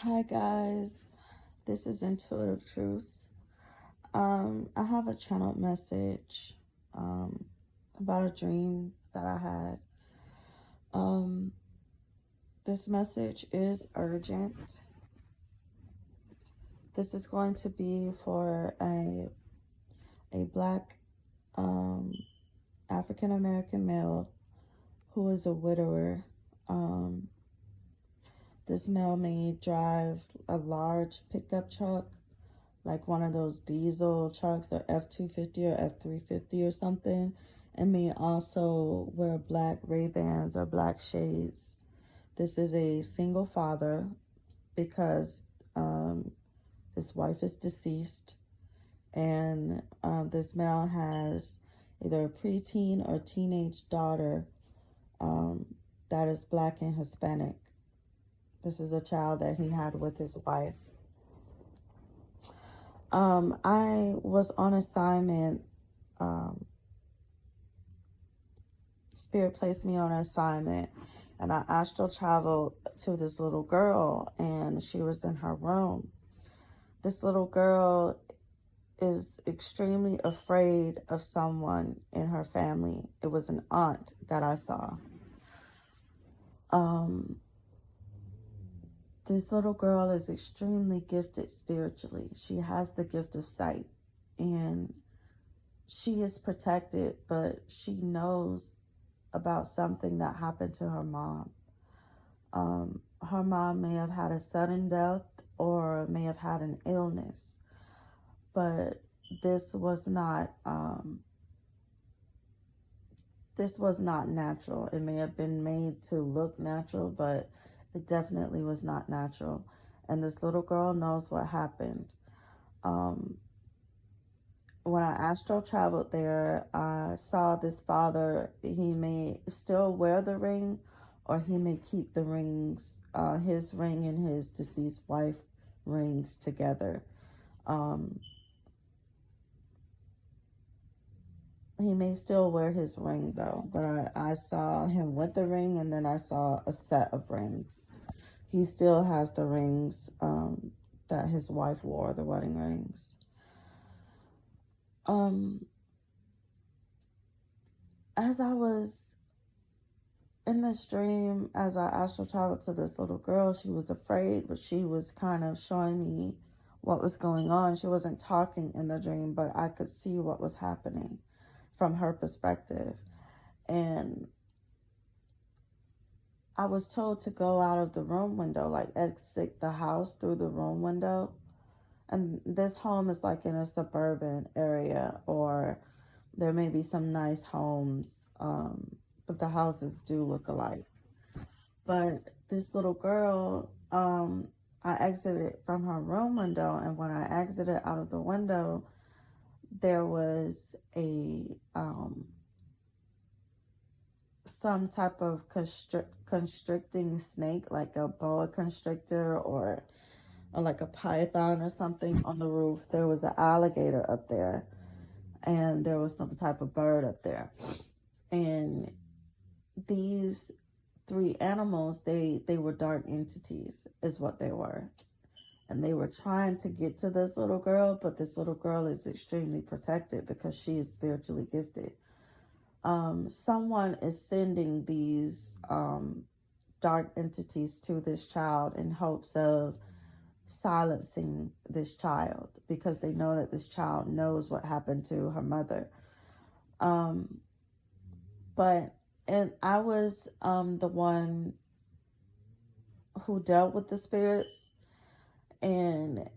Hi guys, this is Intuitive Truths. I have a channel message um, about a dream that I had. Um, this message is urgent. This is going to be for a black um, African American male who is a widower. Um, this male may drive a large pickup truck, like one of those diesel trucks or F-250 or F-350 or something, and may also wear black Ray-Bans or black shades. This is a single father because his wife is deceased, and this male has either a preteen or teenage daughter um, that is black and Hispanic. This is a child that he had with his wife. I was on assignment. Spirit placed me on an assignment, and I astral traveled to this little girl, and she was in her room. This little girl is extremely afraid of someone in her family. It was an aunt that I saw. Um, this little girl is extremely gifted spiritually. She has the gift of sight, and she is protected, but she knows about something that happened to her mom. Her mom may have had a sudden death or may have had an illness, but this was not this was not natural. It may have been made to look natural, but it definitely was not natural. And this little girl knows what happened. Um, when I astral traveled there, I saw this father. He may still wear the ring, or he may keep the rings, his ring and his deceased wife rings together. Um, he may still wear his ring though, but I saw him with the ring, and then I saw a set of rings. He still has the rings that his wife wore, the wedding rings. Um, as I was in this dream, as I astral traveled to this little girl, she was afraid, but she was kind of showing me what was going on. She wasn't talking in the dream, but I could see what was happening from her perspective. And I was told to go out of the room window, like exit the house through the room window. And this home is like in a suburban area, or there may be some nice homes, but the houses do look alike. But this little girl, I exited from her room window, and when I exited out of the window, there was a some type of constricting snake, like a boa constrictor or like a python or something on the roof. There was an alligator up there, and there was some type of bird up there. And these three animals, they were dark entities, is what they were. And they were trying to get to this little girl, but this little girl is extremely protected because she is spiritually gifted. Someone is sending these dark entities to this child in hopes of silencing this child, because they know that this child knows what happened to her mother. Um, but and I was the one who dealt with the spirits, and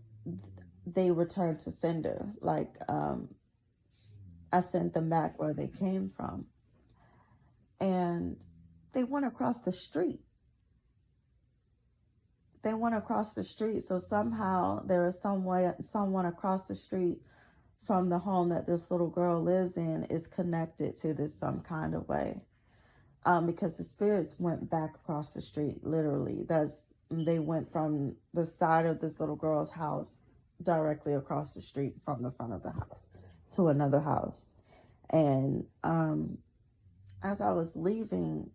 they returned to sender. Like I sent them back where they came from, and they went across the street. They went across the street. So somehow there is some way someone across the street from the home that this little girl lives in is connected to this some kind of way. Because the spirits went back across the street, literally. They went from the side of this little girl's house directly across the street from the front of the house to another house. And as I was leaving,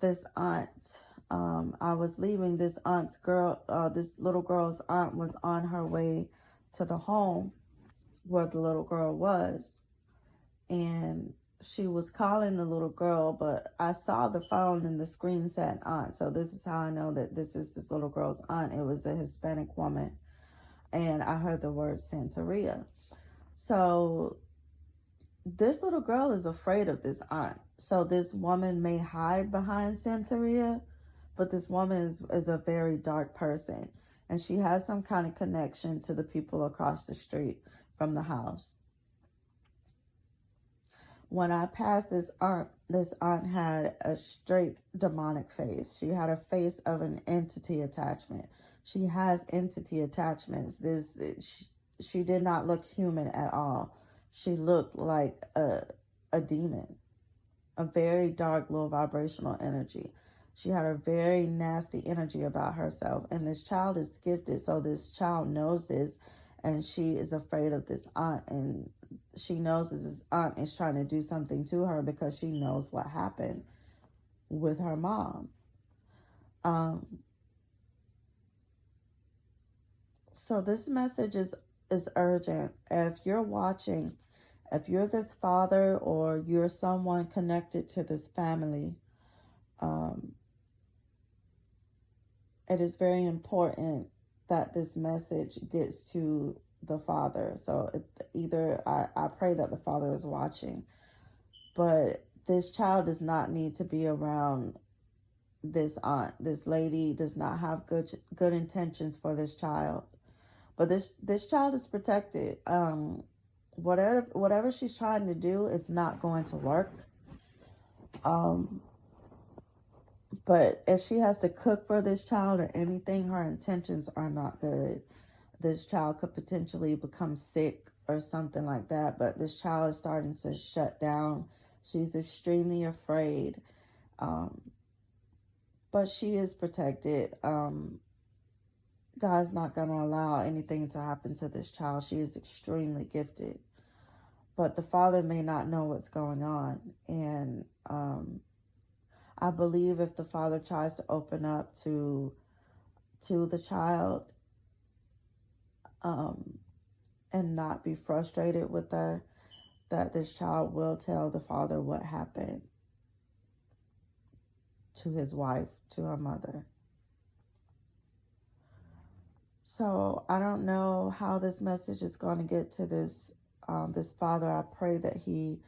this aunt I was leaving. This little girl's aunt was on her way to the home where the little girl was, and she was calling the little girl, but I saw the phone and the screen said aunt. So this is how I know that this is this little girl's aunt. It was a Hispanic woman, and I heard the word Santeria. So this little girl is afraid of this aunt. So this woman may hide behind Santeria, but this woman is a very dark person, and she has some kind of connection to the people across the street from the house. When I passed this aunt had a straight demonic face. She had a face of an entity attachment. She has entity attachments. She did not look human at all. She looked like a demon, a very dark, low vibrational energy. She had a very nasty energy about herself. And this child is gifted, so this child knows this, and she is afraid of this aunt. And she knows that this aunt is trying to do something to her because she knows what happened with her mom. So this message is urgent. If you're watching, if you're this father or you're someone connected to this family, it is very important that this message gets to the father. So I pray that the father is watching, but this child does not need to be around this aunt. This lady does not have good intentions for this child, but this child is protected. Whatever she's trying to do is not going to work. But if she has to cook for this child or anything, her intentions are not good. This child could potentially become sick or something like that, but this child is starting to shut down. She's extremely afraid, but she is protected. God is not going to allow anything to happen to this child. She is extremely gifted, but the father may not know what's going on. And I believe if the father tries to open up to the child, and not be frustrated with her, that this child will tell the father what happened to his wife, to her mother. So I don't know how this message is going to get to this father. I pray that he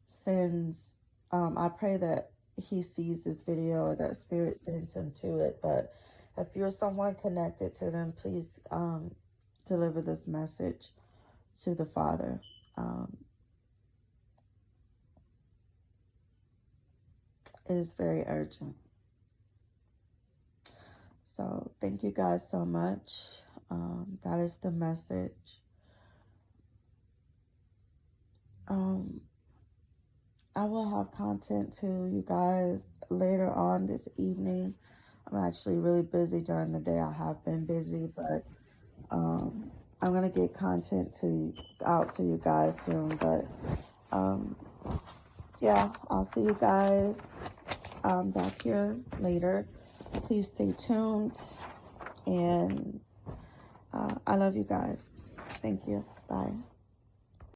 sends. I pray that he sees this video, or that spirit sends him to it. But if you're someone connected to them, please deliver this message to the father. It is very urgent. So thank you guys so much. That is the message. I will have content to you guys later on this evening. I'm actually really busy during the day. I have been busy, but I'm gonna get content out to you guys soon. But yeah, I'll see you guys back here later. Please stay tuned, and I love you guys. Thank you. Bye.